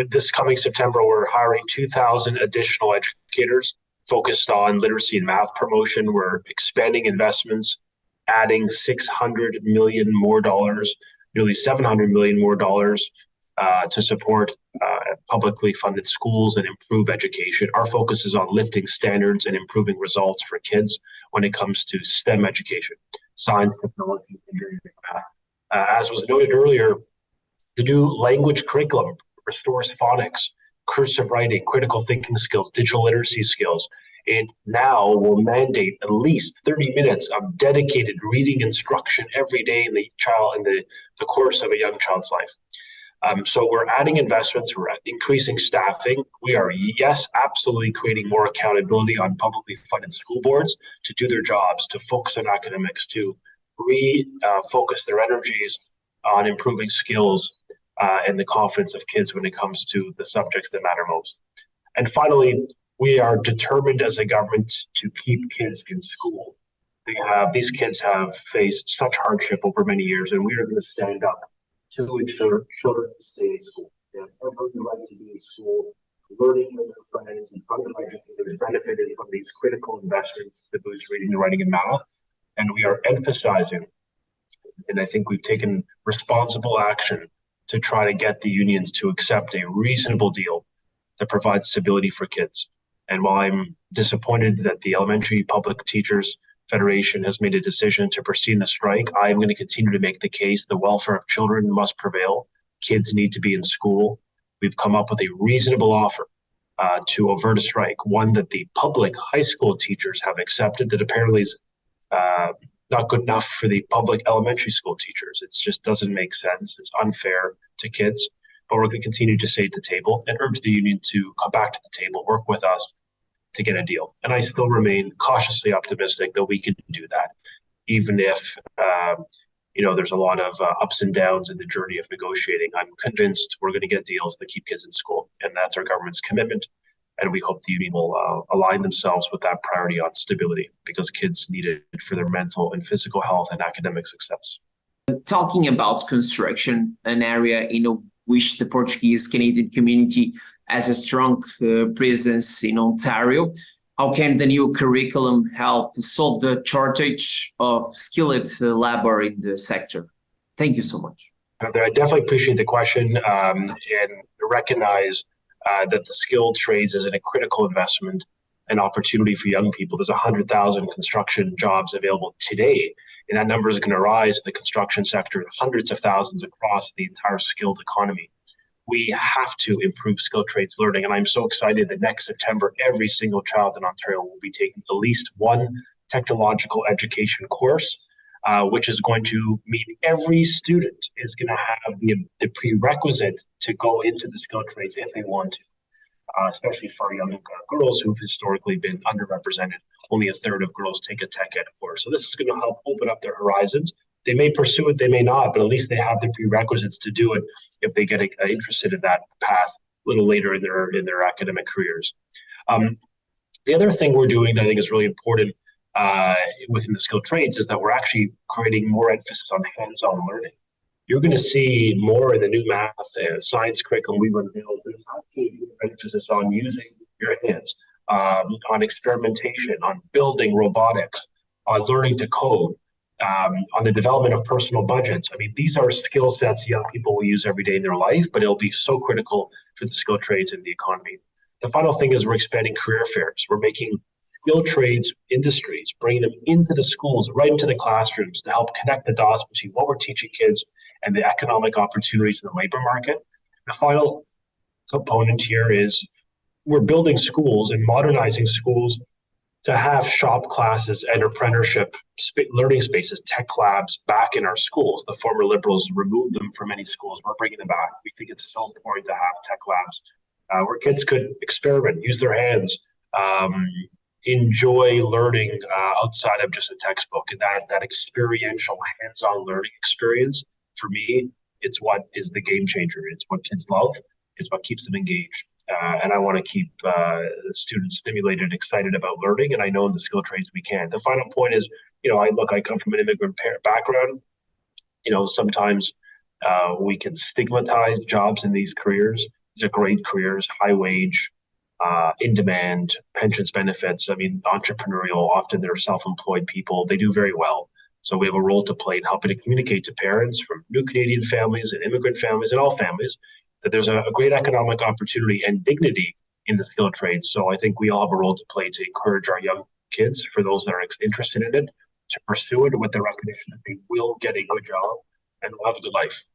with this coming September, we're hiring 2,000 additional educators focused on literacy and math promotion. We're expanding investments, adding $600 million more dollars, nearly $700 million more dollars to support publicly funded schools and improve education. Our focus is on lifting standards and improving results for kids when it comes to STEM education, science, technology, engineering, and math. As was noted earlier, the new language curriculum restores phonics, cursive writing, critical thinking skills, digital literacy skills. It now will mandate at least 30 minutes of dedicated reading instruction every day in the course of a young child's life. So we're adding investments, we're increasing staffing. We are, yes, absolutely creating more accountability on publicly funded school boards to do their jobs, to focus on academics, to refocus their energies on improving skills and the confidence of kids when it comes to the subjects that matter most. And finally, we are determined as a government to keep kids in school. These kids have faced such hardship over many years, and we are going to stand up to ensure children stay in school. They have every right to be in school, learning with their friends, and other educators benefiting from these critical investments to boost reading, writing, and math. And we are emphasizing, and I think we've taken responsible action to try to get the unions to accept a reasonable deal that provides stability for kids. And while I'm disappointed that the Elementary Public Teachers Federation has made a decision to proceed in the strike, I am going to continue to make the case the welfare of children must prevail. Kids need to be in school. We've come up with a reasonable offer to avert a strike, one that the public high school teachers have accepted that apparently is not good enough for the public elementary school teachers. It just doesn't make sense. It's unfair to kids. But we're going to continue to stay at the table and urge the union to come back to the table, work with us to get a deal. And I still remain cautiously optimistic that we can do that, even if there's a lot of ups and downs in the journey of negotiating. I'm convinced we're going to get deals that keep kids in school, and that's our government's commitment. And we hope the union will align themselves with that priority on stability, because kids need it for their mental and physical health and academic success. Talking about construction, an area in which the Portuguese Canadian community has a strong presence in Ontario, how can the new curriculum help solve the shortage of skilled labor in the sector? Thank you so much. I definitely appreciate the question and recognize that the skilled trades is a critical investment and opportunity for young people. There's 100,000 construction jobs available today, and that number is going to rise in the construction sector, hundreds of thousands across the entire skilled economy. We have to improve skilled trades learning, and I'm so excited that next September, every single child in Ontario will be taking at least one technological education course, which is going to mean every student is going to have the prerequisite to go into the skilled trades if they want to, especially for young girls who've historically been underrepresented. Only a third of girls take a tech ed course. So this is going to help open up their horizons. They may pursue it, they may not, but at least they have the prerequisites to do it if they get interested in that path a little later in their academic careers. The other thing we're doing that I think is really important within the skilled trades is that we're actually creating more emphasis on hands-on learning. You're going to see more in the new math and science curriculum we unveiled. There's actually emphasis on using your hands, on experimentation, on building robotics, on learning to code, on the development of personal budgets. I mean, these are skill sets young people will use every day in their life, but it'll be so critical for the skilled trades and the economy. The final thing is we're expanding career fairs. We're making skilled trades industries, bringing them into the schools, right into the classrooms to help connect the dots between what we're teaching kids and the economic opportunities in the labor market. The final component here is we're building schools and modernizing schools to have shop classes, entrepreneurship, learning spaces, tech labs back in our schools. The former Liberals removed them from many schools. We're bringing them back. We think it's so important to have tech labs where kids could experiment, use their hands, enjoy learning outside of just a textbook. And that experiential hands-on learning experience, for me, it's what is the game changer. It's what kids love. It's what keeps them engaged. And I want to keep students stimulated, excited about learning, and I know in the skilled trades we can. The final point is, I come from an immigrant background. Sometimes we can stigmatize jobs in these careers. These are great careers, high wage, in demand, pensions, benefits. I mean, entrepreneurial, often they're self-employed people. They do very well. So we have a role to play in helping to communicate to parents from new Canadian families and immigrant families and all families that there's a great economic opportunity and dignity in the skilled trades. So I think we all have a role to play to encourage our young kids, for those that are interested in it, to pursue it with the recognition that they will get a good job and will have a good life.